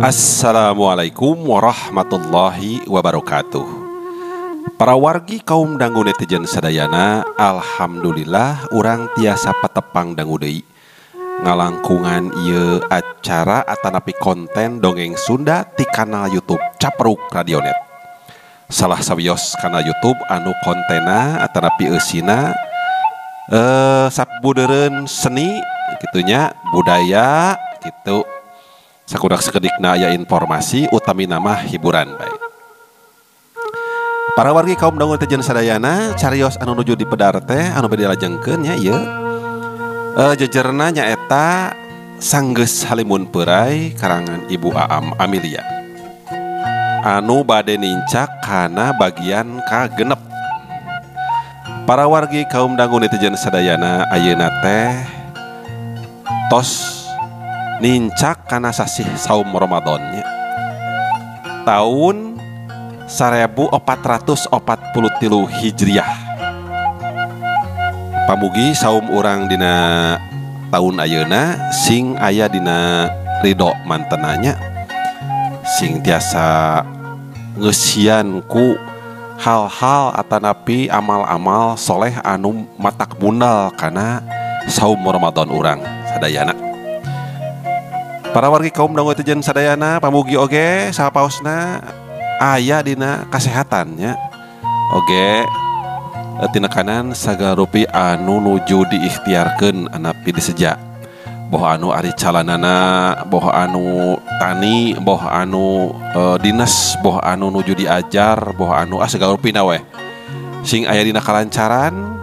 Assalamualaikum warahmatullahi wabarakatuh. Para wargi kaum dangu netizen sadayana, alhamdulillah urang tiasa patepang dangu deui ngalangkungan ieu acara atanapi konten dongeng Sunda ti kanal YouTube Capruk Radionet. Salah sawios kanal YouTube anu kontena atanapi eusina sabudeureun seni kitunya budaya gitu. Sakudak sekedikna aya informasi utami nama hiburan baik. Para wargi kaum dangu netizen sadayana carios anu nuju di pedar teh anu bade lajengkeun nya ieu. Jejerna nyaeta Sanggeus Halimun Peurai karangan Ibu Aam Amelia. Anu bade nincak kana bagian kagenep. Para wargi kaum dangu netizen sadayana ayeuna teh tos nincak kana sasih saum Ramadannya tahun 1443 Hijriah. Pamugi saum urang dina tahun ayeuna sing aya dina ridho mantenanya, sing tiasa ngeusian ku hal-hal atanapi amal-amal soleh anu matak bundal kana saum Ramadan urang sadayana. Para wargi kaum dangu netizen sadayana pamugi oge sapaosna aya dina kasehatannya oge tina kanan sagarupi anu nuju diikhtiarkeun anapi diseja boh anu ari calanana, boh anu tani, boh anu dinas, boh anu nuju diajar, boh anu sagarupina we sing aya dina kalancaran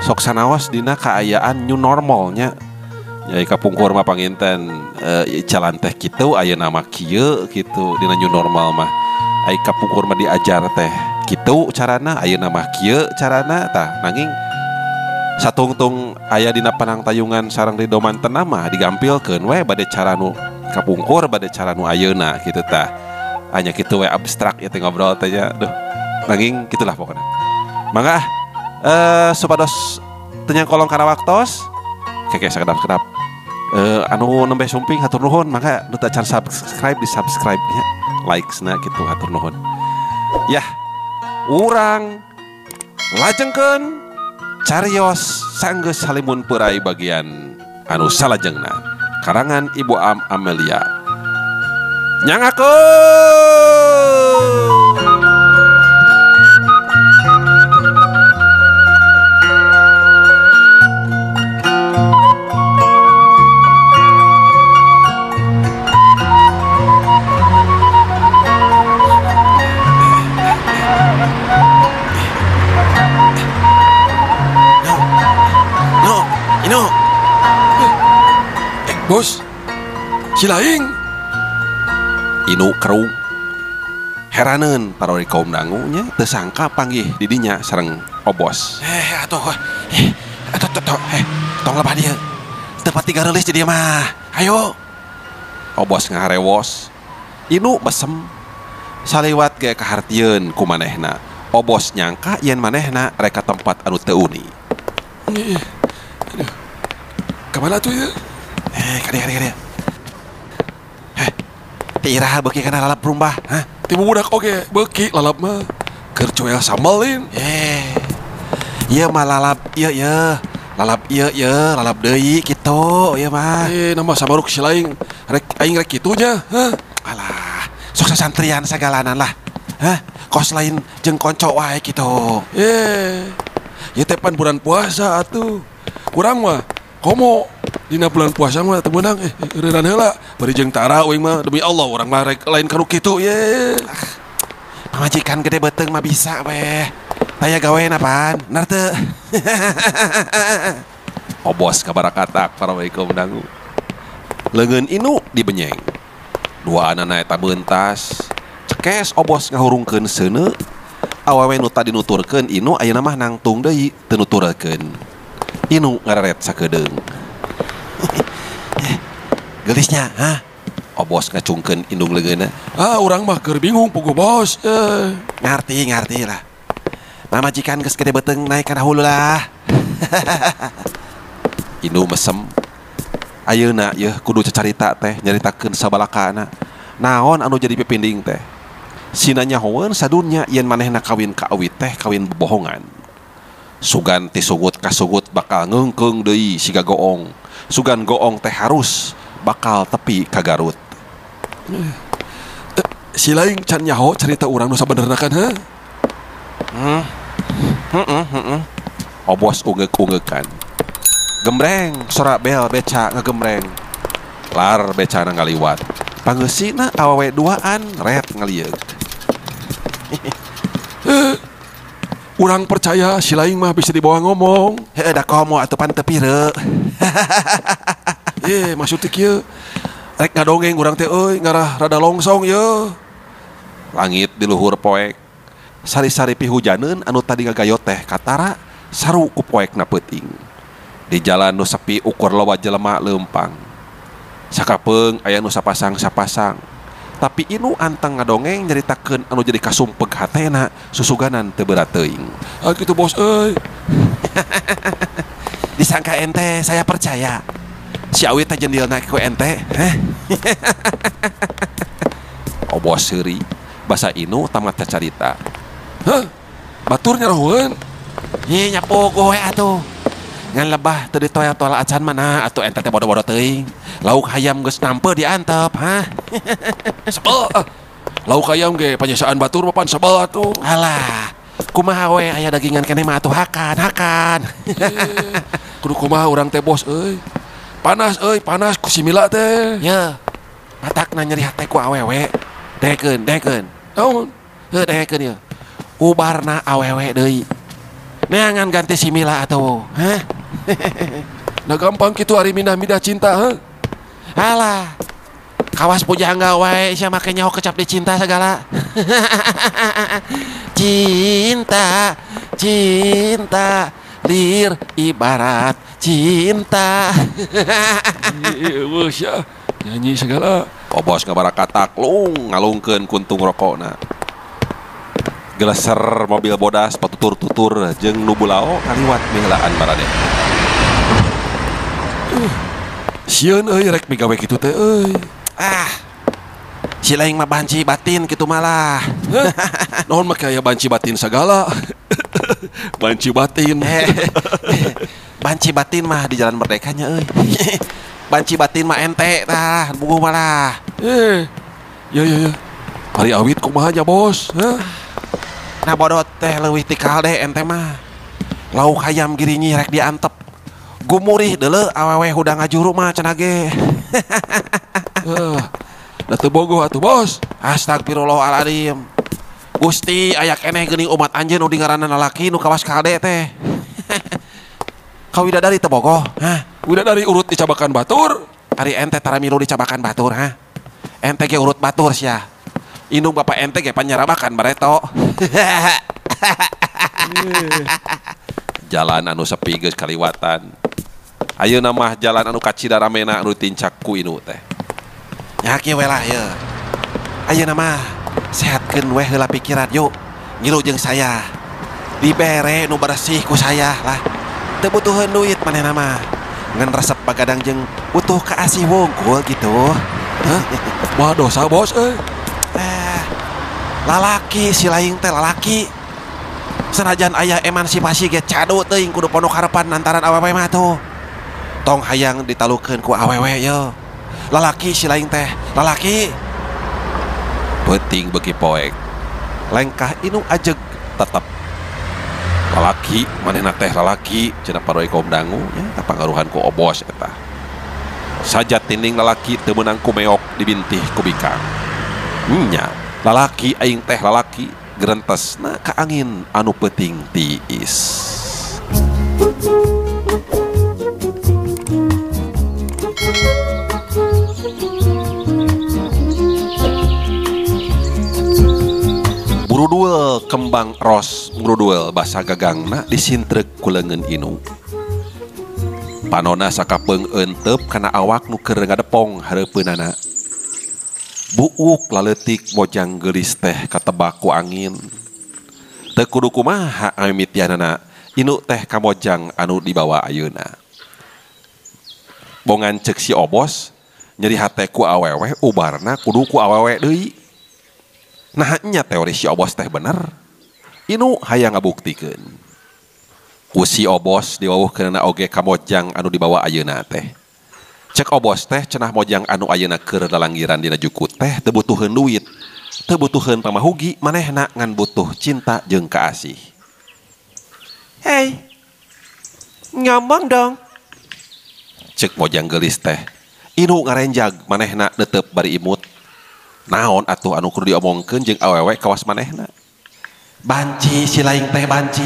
sok sanaos dina kaayaan new normalnya. Ya kapungkur mah panginten jalan teh kitu aya nama kieu kitu dina new normal mah. Ai kapungkur mah diajar teh kitu carana aya nama kieu carana tah nanging satungtung aya dina panangtayungan sareng ridho mantena mah digampilkeun we bade cara nu kapungkur bade cara nu ayeuna kitu tah. Anya kitu we abstrak ya teh ngobrol teh nya. Duh nanging kitulah pokona. Mangga supados teu nyangkolong kana waktos keke sakedap-kedap anu nembe sumping hatur nuhun, maka nu teu can subscribe di subscribe nya, likes-na kitu hatur nuhun. Yah, urang lajengkeun carios Sanggeus Halimun Peurai bagian anu salajengna karangan Ibu Aam Amelia. Nyangakeun. Bos, Cilaing Inu kerung heraneun para wargi kaum dangu nya teu sangka panggih di dinya sareng obos. Atuh tong lebah dia. Tempat tiga rilis di dia mah. Ayo. Obos ngaharewos. Inu besem saliwat ge kahartieun ku manehna. Obos nyangka yen manehna reka tempat anu teu uni. Aduh. Kamana tuh ya? Kada. Tira beuki kana lalap rumbah, hah? Timu budak oge beuki lalap mah. Keur coel sambalin. Ieu mah lalap ieu. Lalap ieu lalap deui kitu ieu mah. Nama sabaruk Cilaing. Rek aing rek kitunya, hah? Alah, sok sasantrian sagalanan lah. Hah? Kos lain jeung konco wae kitu. Ieu teh pan bulan puasa atuh. Urang mah komo dina bulan puasa mah teu meunang reureun heula bari jeung tarawih mah demi Allah urang mah rek lain kanu kitu ye. Majikan gede beteung mah bisa we. Aya gawean apaan? Nar teu. Obos kabarakatak para wargi kaum dangu. Leungeun Inu dibenyeng. Dua anana eta beuntas. Cekes obos ngahurungkeun seuneu. Awewe nu tadi nuturkeun Inu ayeuna mah nangtung deui teu nuturkeun. Inu ngararet sakedeung. Gelisnya, hah? Obos ngacungkeun indung leungeunna. Urang mah keur bingung puguh bos. Ngarti lah. Mamajikan geus gede beteung naik kana hulu lah. Indu mesem. Ayeuna yeuh kudu cacarita teh nyaritakeun sabalakana. naon anu jadi pipinding teh? Sina nyahoeun sadunya yen manehna kawin ka awit teh kawin bebohongan. Sugan ti sugut ka sugut bakal ngeungkeung deui siga goong. Sugan goong teh harus bakal tepi ka Garut. Si laing can nyaho cerita urang nu sabenerna kan ha? Obos ungek-ungekan. Gembreng sora bel beca ngagembreng. Lar becana ngaliwat. Pangeusina awewe duaan ret ngalieug. Urang percaya si laing mah bisa dibawa ngomong. Heuh da komo atuh pan teu pireu. Maksud teh kieu rek ngadongeng urang teh euy ngarah rada longsong ye. Langit di luhur poek. Sari-sari pihujaneun anu tadi ngagayot teh katara saru ku poekna peuting. Di jalan nu sepi ukur loba jelema leumpang. Sakapeung aya nu sapasang-sapasang. Tapi inu anteng ngadongeng nyaritakeun anu jadi kasumpeg hatena susuganan teu berat teuing. Ah kitu bos euy. Disangka ente saya percaya. Si Awi teh jendilna ku ente, heh. Obos seuri. Basa inu tamat carita. Hah? Batur nyaroheun. Ye nyapo goe atuh. Ngan lebah teu ditoel-toel acan mana atuh ente teh bodo-bodo teuing. Lauk hayam geus nampe diantep, ha. Sebel. Lauk ayam ge panyesaan batur papan sebel atuh. Alah, kumaha we aya dagingan keneh mah atuh hakan. Kudu kumaha urang teh bos euy. Panas euy, panas ku si Mila teh. Ye. Matakna nyeri hate ku awewe. Dekeun. Naon? Heuh dekeun ye. Ubarna awewe deui. Neangan ganti si Mila atuh, hah? Nah gampang kitu ari mindah-mindah cinta, ha? Alah. Kawas pujangga wae sia make nyaho kecap di cinta segala. Cinta lir ibarat cinta. Weuh sia nyanyi segala. Obos ngabarakat taklung ngalungkeun kuntung rokokna. Geleser mobil bodas patutur-tutur jeung nu bulao kaliwat mihlaan baradeh. Sieun euy rek migawe kitu teh euy. Si laing mah banci batin kitu malah. Naon make aya banci batin sagala. Banci batin. Banci batin mah di Jalan Merdekanya euy. Banci batin mah ente tah buku malah. Ya. Hari awit kumaha nya bos? Nah bodot teh leuwih ti kalde ente mah. Lauk hayam girinyi rek diantep. Gumurih deuleu awewe hudang ngajuru mah cenah ge. Da teu bogoh atuh bos. Astagfirullahaladzim. Gusti aya keneh geuning umat anjeun nu dingaranna lalaki nu kawas kalde teh. Ka widadari teu bogoh, hah? Widadari urut dicabakan batur. Ari ente tara milu dicabakan batur, ha? Ente ge urut batur sia. Indung bapak ente ge panyarabakan bareto. Jalan anu sepi geus kaliwatan. Ayeuna mah jalan anu kacida ramena anu tincak ku inu teh. Nya kieu we lah ye. Ayeuna mah sehatkeun we heula pikiran yuk. Ngilu jeung saya. Dibere nu bersih ku saya lah. Teu butuheun duit manehna mah. Ngan resep bagadang jeung butuh kaasih wungkul gitu. Hah? Wah dosa bos euy. Lalaki si laing teh lalaki. Senajan aya emansipasi ge cadu teuing kudu pondok harapan lantaran awewe mah tuh. Tong hayang ditalukeun ku awewe yo. Lalaki si laing teh lalaki. Peuting beuki poek. Lengkah inu ajeg tetep lalaki, manehna teh lalaki cenah paroe kaum dangu nya kapangaruhan ku obos eta. Saja tinding lalaki teu meunang ku meok dibintih ku bikang. Nya lalaki aing teh lalaki gerentesna ka angin anu peuting tiis. Brudul kembang ros brudul basa gagangna disintrek ku leungeun inu. Panona sakapeung euteup kana awak nu keur ngadepong hareupeunana. Buuk laletik mojang geulis teh katebak ku angin. Teu kudu kumaha mimitianana inu teh kamojang anu dibawa ayeuna. Bongan ceuk si obos nyeri hate ku awewe ubarna kudu ku awewe deui. Nah nya teori si Obos teh bener. Inu hayang ngabuktikeun. Ku si Obos diwawuhkeunna oge ka mojang anu dibawa ayeuna teh. Cek Obos teh cenah mojang anu ayeuna keur lalanggiran dina jukut teh teu butuheun duit, teu butuheun pamahugi, manehna ngan butuh cinta jeung kaasih. Hei, ngomong dong. Cek mojang geulis teh. Inu ngarenjag manehna netep bari imut. Naon atuh anu kudu diomongkeun jeung awewe kawas manehna? Banci si laing teh banci.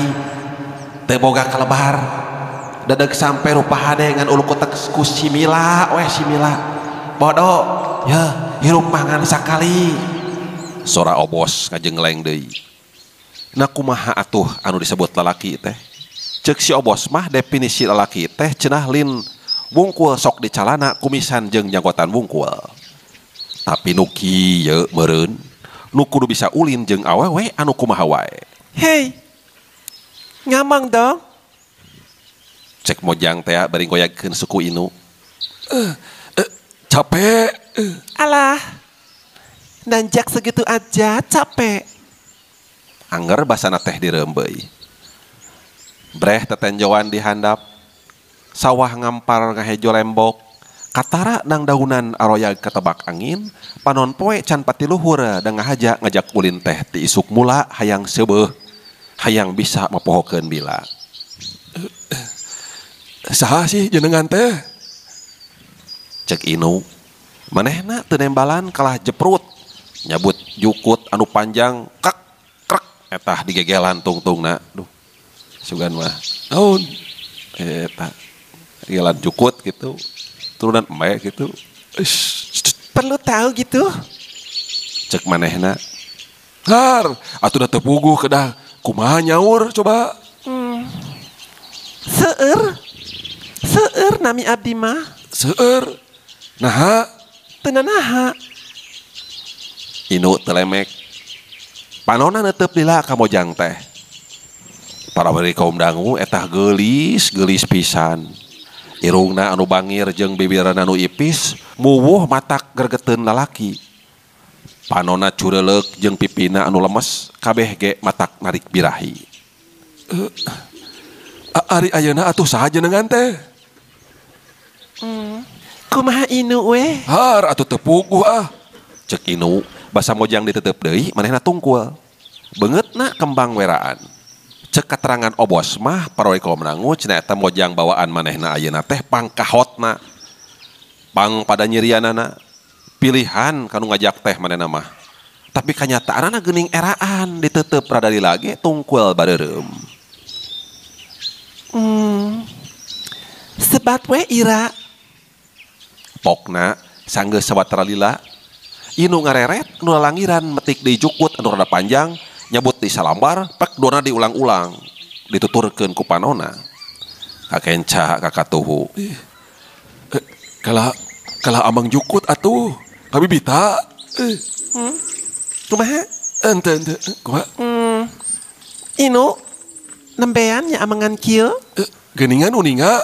Teu boga kalebar. Dadeg sampe rupahade ngan ulu kutek ku si Mila, weh si Mila. Bodoh, ya hirup mangan sakali. Sora Obos ngajengleng deui. Na kumaha atuh anu disebut lalaki teh? Ceuk si Obos mah definisi lalaki teh cenah lin wungkul sok dicalana kumisan jeung janggotan wungkul. Tapi nuki ye meureun nu kudu bisa ulin jeung awewe anu kumaha wae. Hei, ngomong dong. Cek mojang teh bari goyagkeun suku Inu. Capek. Alah, nanjak segitu aja capek. Angger basana teh dirembeuy. Breh tetenjoan dihandap. Sawah ngampar ngahejo lembok. Katara nang daunan aroyag ketebak angin. Panon poe can pati luhur dan ngahaja ngajak ulin teh ti isuk mula hayang seubeuh. Hayang bisa mapohokeun bila. Saha sih jenengan teh? Cek Inu. Manehna teu nembalan kalah jeprut. Nyabut jukut anu panjang kak krek etah digegelan tungtungna. Duh. Sugan mah. Naon? Eta gegelan jukut gitu. Turunan embe gitu. Perlu tahu gitu? Cek manehna. Har, atuh da teu puguh kedah kumaha nyaur coba. Seueur nami abdi mah. Seueur. Naha? Teu nanaha. Inu telemek. Panona netep lila ka mojang teh. Para bari kaum dangu etah geulis pisan. Irungna anu bangir jeung bibirna anu ipis muwuh matak gergeteun lalaki. Panona cureleuk jeung pipina anu lemes kabeh ge matak narik birahi. Ari ayeuna atuh saha jenengan teh? Kumaha Inu weh? Har, atuh teu puguh ah. Cek Inu basa mojang ditetep deui manehna tungkul. Beungeutna kembang weraan. Cek keterangan Obos mah paroe kaum nangu cenah eta mojang bawaan manehna ayeuna teh pangkahotna. Pang pada nyirianana. Pilihan kanu ngajak teh manehna mah. Tapi kanyataanna geuning eraan ditetep rada lagi tungkul bareureum. Sebat we Ira. Pokna sanggeus sawatara lila. Inu ngareret nu lalangiran metik di jukut anu rada panjang nyabut di salambar pek duana diulang-ulang dituturkeun ku panona. Kakenca kakatuhu. Kala amang jukut atuh. Kami bita. Kumaha? Ente kumaha? Inu nembean nya amangan kieu. Geuningan uninga.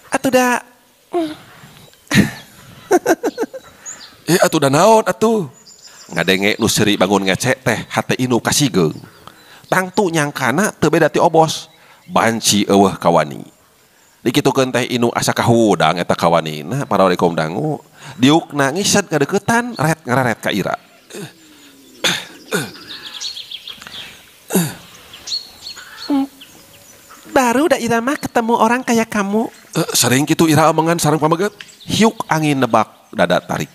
Atuh da Atuh da naon atuh? Ngadenge nu seuri bangun ngecek teh hate Inu kasigeung. Tangtu nyangkana teu beda ti Obos. Banci eueuh kawani. Dikitukeun teh Inu asa kahudang eta kawanina para kaum dangu. Diukna ngised ngadeuketan ngararet ka Ira. baru da Ira mah ketemu orang kayak kamu. Sering gitu Ira amangan sareng pamaget. Hiuk angin nebak dada tarik.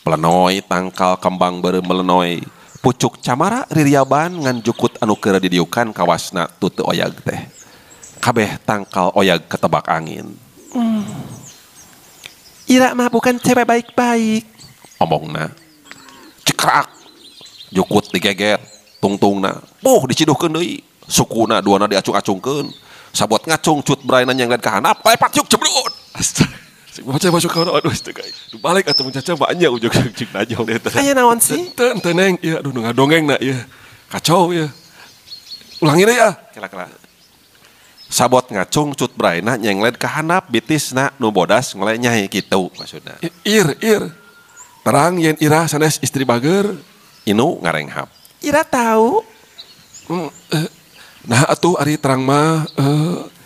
Pelenoy tangkal kembang beureum melenoi. Pucuk camara ririaban ngan jukut anu keur didiukan kawasna tuteu oyag teh. Kabeh tangkal oyag ketebak angin. Ira mah bukan cewek baik-baik. Omongna. Cekrak. Jukut digeger. Tungtungna. Diciduhkeun deui. Sukuna duana diacung-acungkeun. Sabot ngacung cut brainan yang dan kahanap. Lepat yuk cebrut. Astaga. Baca masuk ke aduh astaga. Balik atuh mencaca banyak ujung cik najong deh. Aya naon sih? Teu neng ieu aduh ngadongengna ieu. Kacau ya. Ulangi deh ya. Kela-kela. sabot ngacung cut braina nyengled ka handap bitisna nu bodas ngole nyai kitu maksudna. Ir. Terang yen Ira sanes istri bager. Inu ngarenghap. Ira tahu. Nah atuh ari terang mah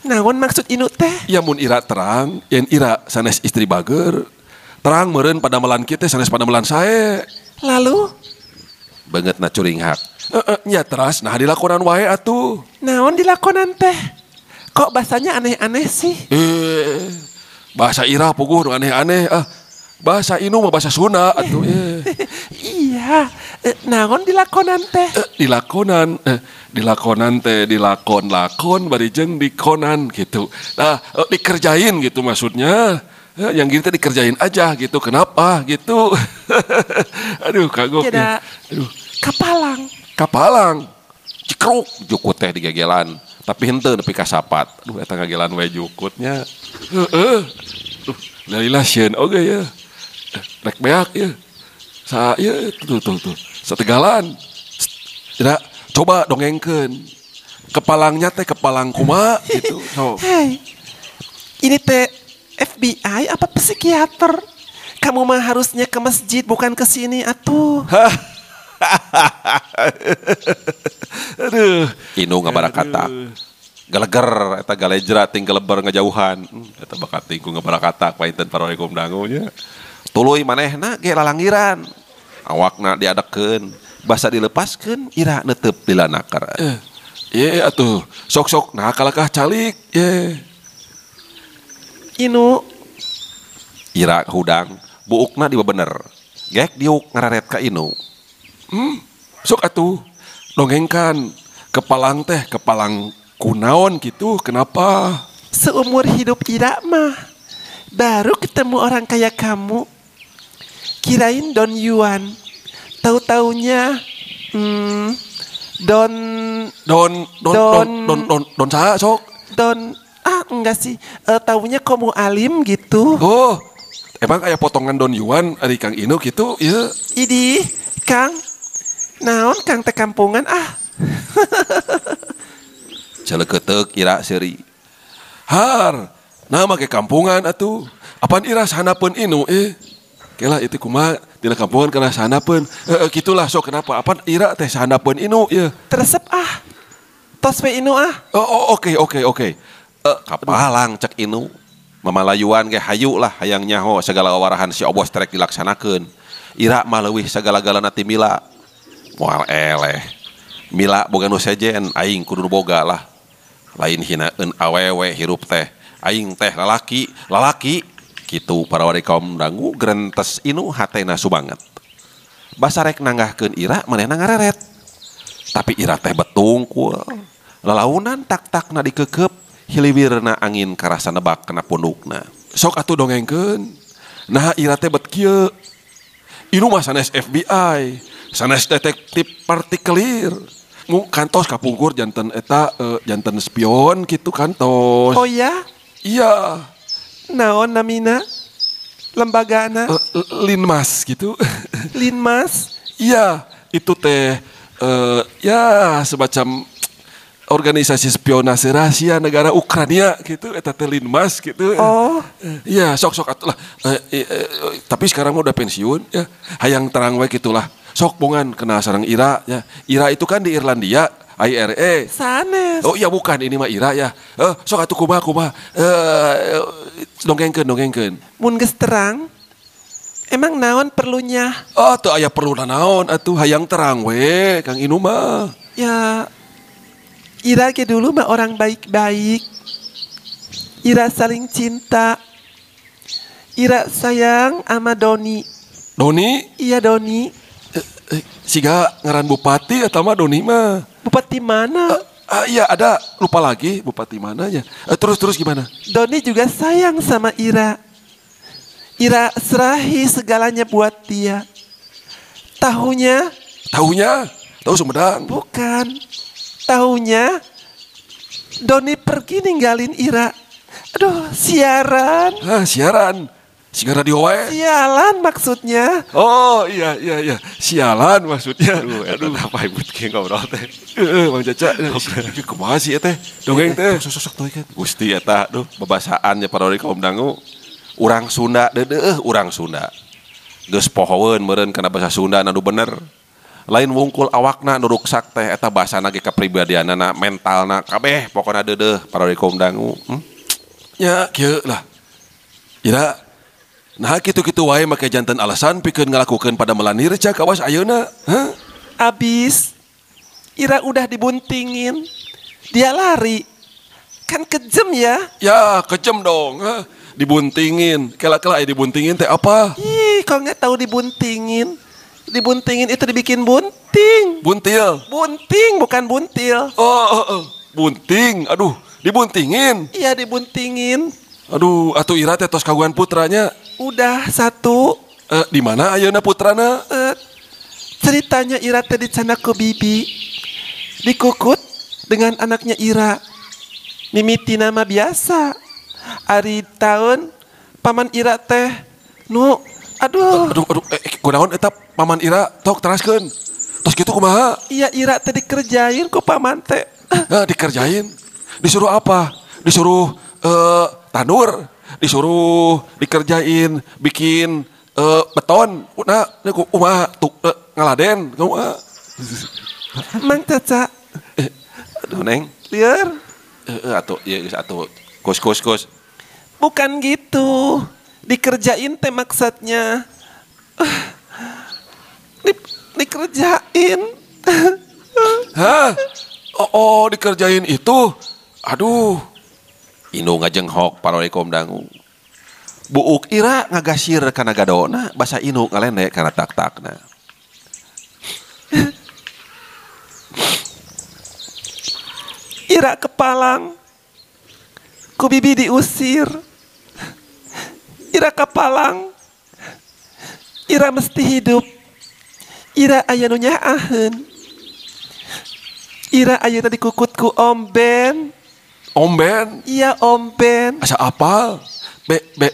Naon maksud inu teh? ya mun Ira terang yen Ira sanes istri bager. Terang meureun padamelan kieu teh sanes padamelan sae. Lalu Beungeutna curinghak. Nya teras nah dilakonan wae atuh. naon dilakonan teh? Kok bahasanya aneh-aneh sih? Bahasa Ira puguh nu aneh-aneh. Bahasa Inu mah bahasa Sunda atuh. Iya, naon dilakonan teh? Dilakonan teh dilakon-lakon bari jeung dikonan gitu. Nah, dikerjain gitu maksudnya. Yang gitu dikerjain aja gitu. Kenapa gitu? Aduh, kagok ya. Aduh, Kapalang. Cikruk jukut teh digegelan. Tapi henteu nepi ka sapat. Aduh eta ngagelan we jukutnya. Duh, lalilah sieun oge ya. Rek beak ya. Saya tuh. Setegalan. Tidak, coba dongengkeun. Kepalangnya teh kepalang kumaha gitu. So. Hei, ini teh FBI apa psikiater? Kamu mah harusnya ke masjid bukan ke sini atuh. Aduh. Inu ngabarakatak. Galeger eta galejra ting geleber ngajauhan. Eta bakat tingku ngabarakatak painten parorekum dangu nya. Tuluy manehna ge lalangiran. Awakna diadekeun, basa dilepaskeun, Ira neuteup dilanakar. Ye atuh, sok-sok nah kalakah calik. Ye. Inu, Ira hudang, buukna dibebener. Gek diuk ngararet ka Inu. Sok atuh, dongengkan. Kepalang kunaon gitu, kenapa? seumur hidup Ira mah baru ketemu orang kayak kamu. Kirain Don Yuan, tahu-taunya Don saha sok? Enggak sih, taunya kamu alim gitu. Oh, emang aya potongan Don Yuan ari Kang Inu gitu, ya? Idih, Kang, naon Kang teh kampungan Celeukeuteuh Ira seuri. Har, nama ke kampungan atuh. Apaan Ira sahanapeun Inu Kela itu kumaha dina kampungan kana sahanapeun. Gitulah sok kenapa? Apaan Ira teh sahanapeun Inu ya? Teresep tos we Inu Oh, oke. Kapalang cek Inu. Mamalayuan ge hayu lah hayang nyaho segala wawarahan si obos terek dilaksanakeun. Ira mah leuwih sagala-galana ti Mila. Moal eleh. Mila boga nu sejen aing kudu boga lah. Lain hinaeun awewe hirup teh. Aing teh lalaki kitu para wari kaum dangu grentes Inu hatena subanget. Basa rek nanggahkeun Ira manehna ngareret. Tapi Ira teh betungkul. Lalaunan tak-takna dikeukeup hiliwirna angin karasa nebak kana pundukna. Sok atuh dongengkeun. Nah Ira teh bet kieu. Inu mah sanes FBI, sanes detektif partikelir. Kantos kapungkur janten eta janten spion gitu kantos. Oh ya? Iya. Naon namina? Lembagana? Linmas gitu. Linmas? Iya, itu teh ya semacam organisasi spionase rahasia negara Ukraina gitu, eta teh Linmas gitu. Oh. Iya, sok atuh lah. Tapi sekarang udah pensiun ya. Hayang terang we gitulah. Sok bongan kena sareng Ira ya. Ira itu kan di Irlandia, IRA. Sanes. Oh iya bukan, ini mah Ira ya. Sok atuh kumaha. Dongengkeun. Mun geus terang, emang naon perlunya? Oh, teu aya perlu naon atuh hayang terang we, Kang Inu mah. Ya, Ira ke dulu mah orang baik-baik. Ira saling cinta. Ira sayang sama Doni. Doni? Iya Doni. Siga ngaran bupati atau mah Doni mah? Bupati mana? Iya ada, lupa lagi bupati mananya. Terus gimana? Doni juga sayang sama Ira. Ira serahi segalanya buat dia. Tahunya? Tahu Sumedang? Bukan. Tahunya Doni pergi ninggalin Ira. Aduh, siaran. Siaran. Singa radio wae. Sialan maksudnya. Oh iya. Sialan maksudnya. Aduh, apa ibu teh ngobrol teh. Mang Caca. Kumaha sih teh? Dongeng teh. Sosok tuh kan. Gusti eta duh babasaan ya parodi kaum dangu. Urang Sunda deudeuh urang Sunda. Geus pohoeun meureun kana basa Sunda anu bener. Lain wungkul awakna nu ruksak teh eta basana ge kapribadianana, mentalna kabeh pokona deudeuh parodi kaum dangu. Ya kieu lah. Ira nah kitu-kitu wae make janten alasan pikeun ngalakukeun pada melanir cak awas ayeuna. Hah? Abis Ira udah dibuntingin. Dia lari. Kan kejem ya. Ya kejem dong. Hah? Dibuntingin. Kela-kela dibuntingin teh apa? Ih, kau nggak tahu dibuntingin. Dibuntingin itu dibikin bunting. Buntil. Bunting bukan buntil. Oh. Bunting. Aduh, dibuntingin. Iya dibuntingin. Aduh, atuh Ira teh tos kagungan putranya. Udah satu. Di mana ayeuna putrana? Ceritanya Ira teh dicana ke bibi. Dikukut dengan anaknya Ira. Mimiti nama biasa. Ari tahun paman Ira teh aduh Kunaon eta paman Ira tok teraskeun. Tos kitu kumaha? iya Ira teh dikerjain ku paman teh. Dikerjain. Disuruh apa? Disuruh tanur, disuruh dikerjain bikin beton. Nah, kumaha ngaladen kumaha? Mang Caca. Aduh Neng. Liar. Atuh ieu geus atuh. Kus. Bukan gitu. Dikerjain teh maksudnya. Dikerjain. Hah? Oh, dikerjain itu. Aduh. Inu ngajenghok parodi kaum dangu. Buuk Ira ngagasir kana gadona, basa Inu ngalende kana tak-takna. Ira kepalang. Ku bibi diusir. Ira kepalang. Ira mesti hidup. Ira aya nu nyaaheun. Ira ayeuna dikukut ku Om Ben. Om Ben? Iya Om Ben. Asa apal?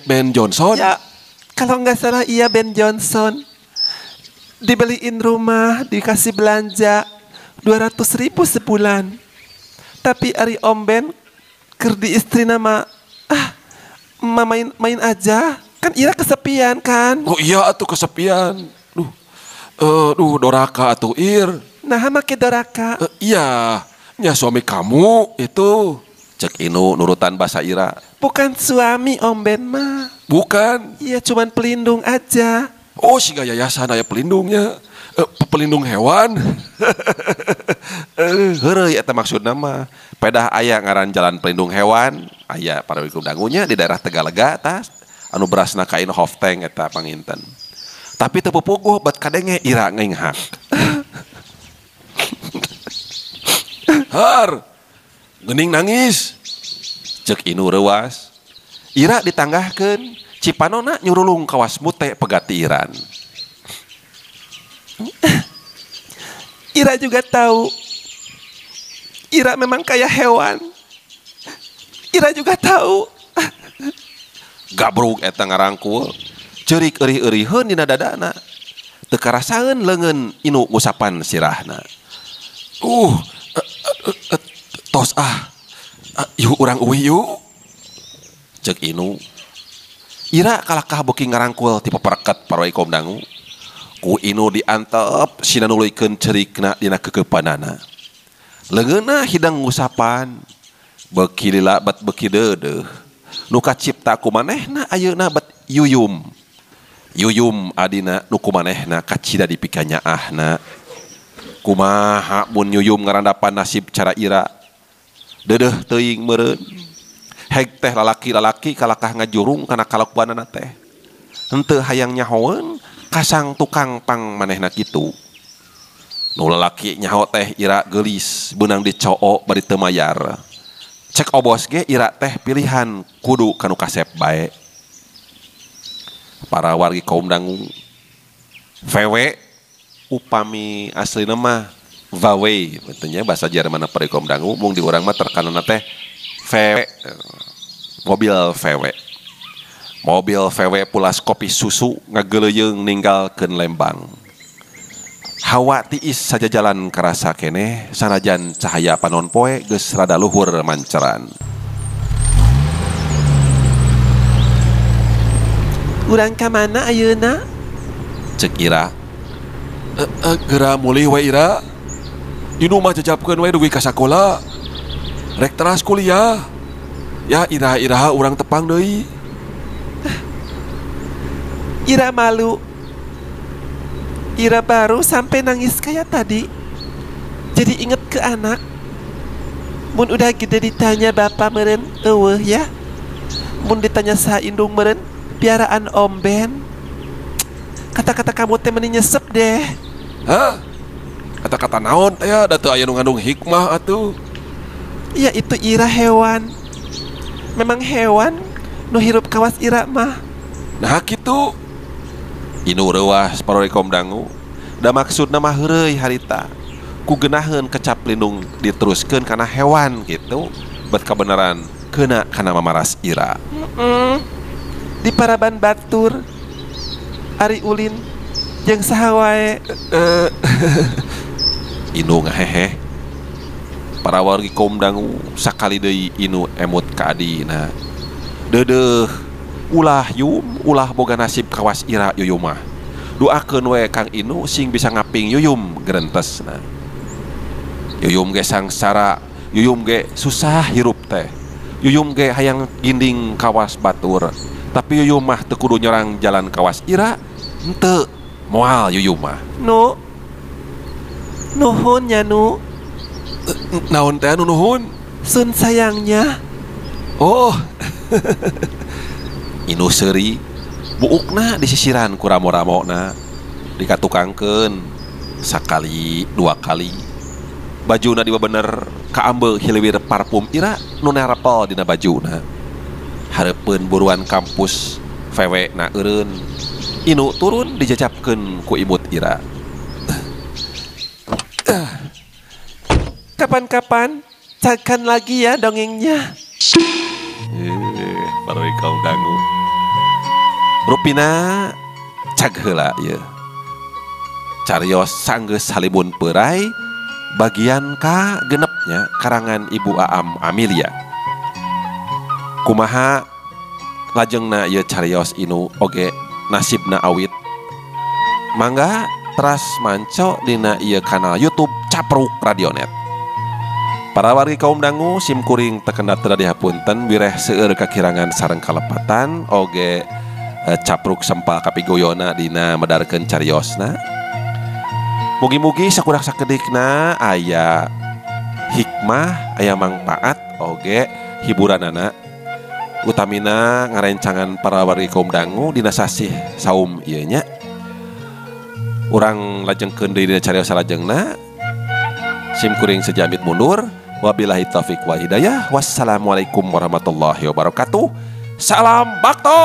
Ben Johnson? Ya, kalau nggak salah iya Ben Johnson. Dibeliin rumah, dikasih belanja 200.000 sebulan. Tapi Ari Om Ben kerdi istri nama main aja. Kan Ira kesepian kan. Oh iya atuh kesepian. Duh doraka atuh Ir. Nah make doraka. Iya, ya suami kamu itu. Cek Inu nurutan basa Ira. Bukan suami Om Ben mah. Bukan. Iya cuman pelindung aja. Oh siga yayasan aya pelindungnya. Pelindung hewan. Heureuy eta maksudna mah. Pedah aya ngaran jalan pelindung hewan, aya parodi kaum dangunya di daerah Tegalega tas anu berasna kain Hofteng eta panginten. Tapi teu pupuguh bat kadenge Ira ngeunghak. Har. Geuning nangis. Cek Inu reuas. Ira ditanggahkeun, Cipanona nyurulung kawas mute pegatiran. Ira juga tahu. Ira memang kayak hewan. Ira juga tahu. Gabrug eta ngarangkul. Ceurik eurih-euriheun dina dadana. Teu karasaeun leungeun Inu ngusapan sirahna. Tos yuk urang uwi yuk. Cek Inu. Ira kalakah beuki ngarangkul ti papareket paroi kaum dangu. Ku Inu diantep sina nuluykeun ceurikna dina kekeupanana. Leungeunna hidang ngusapan. Beuki lila bat beuki deudeuh. Nu kacipta ku manehna ayeuna bat yuyum. Yuyum adina nu ku manehna kacida dipikanyaahna. Kumaha mun yuyum ngarandapan nasib cara Ira. Deudeuh teuing meureun. Heg teh lalaki-lalaki kalakah ngajurung kana kalakuanana teh. Henteu hayang nyahoeun kasang tukang pang manehna kitu. Nu lalaki nyaho teh Ira geulis beunang dicoo bari teu mayar. Cek obos ge Ira teh pilihan kudu kanu kasep bae. Para wargi kaum dangu. VW upami aslina mah Vawei, betulnya bahasa Jerman apa kaum dangu mung di urang mah terkanana teh VW. Mobil VW. Mobil VW pulas kopi susu ngageleyeung ninggalkeun Lembang. Hawa tiis saja jalan karasa keneh sanajan cahaya panon poe geus rada luhur manceran. Urang ka mana ayeuna? Cek Ira. Geura mulih we Ira. Inu mah jajabkeun we dugi ka sakola. Rek teras kuliah. Ya iraha urang tepang deui. Ira malu. Ira baru sampai nangis kayak tadi. Jadi inget ke anak. Mun udah gede ditanya bapak meren, eueuh ya. Mun ditanya saha indung meren, piaraan Om Ben. Kata-kata kamu teh meni nyesep deh. Hah? Kata-kata naon teh ya, da teu aya nu ngandung hikmah atuh. Ya itu Ira hewan. Memang hewan nu hirup kawas Ira mah. Nah kitu. Inu reuah saparorikom dangu. Da maksudna mah heureuy harita. Ku geunaheun kecap lindung diteruskeun kana hewan gitu. Bet kabenaran keuna kana mamaras Ira. Di Paraban Batur Ari ulin jeung saha wae. Inu ngahehe. Para wargi kaum dangu sakali deui Inu emut ka adina. Deudeuh ulah ulah boga nasib kawas Ira yuyum mah. Doakeun we Kang Inu sing bisa ngaping yuyum gerentesna. Yuyum ge sangsara, yuyum ge susah hirup teh. Yuyum ge hayang ginding kawas batur. Tapi yuyum mah teu kudu nyerang jalan kawas Ira. Henteu moal yuyum mah. Nuhun nya nu. Naon teh anu nuhun? Sun sayangnya. Oh. Inu seuri buukna di sisiran ku ramo-ramona dikatukangkeun sakali dua kali. Bajuna diba bener kaambeul hilewir parfum Ira nu nerapel dina bajuna. Hareupeun buruan kampus VW na eureun. Inu turun dijajabkeun ku imut Ira. Kapan-kapan cakan lagi ya dongengnya. Paroi kaum dangu. Rupina cag heula ieu. Carios sanggeus salibun peurai bagian ka genepnya karangan Ibu Aam Amelia. Kumaha lajengna ieu carios Inu oge nasibna awit. Mangga teras manco dina ieu kanal YouTube Capruk Radionet. Para wargi kaum dangu sim kuring tekenda teu dihapunten wireh seueur kakirangan sareng kalepatan oge Capruk sempal kapigoyona dina medarkeun cariosna. Mugi-mugi sakurak sakedikna aya hikmah, aya manfaat oge hiburanana. Utamina ngarencangan para wargi kaum dangu dina sasih saum ieu nya. Urang lajengkeun deui dina carios salajengna. Sim kuring sejamit mundur. Wabillahi taufik wal hidayah. Wassalamualaikum warahmatullahi wabarakatuh. Salam Bakto.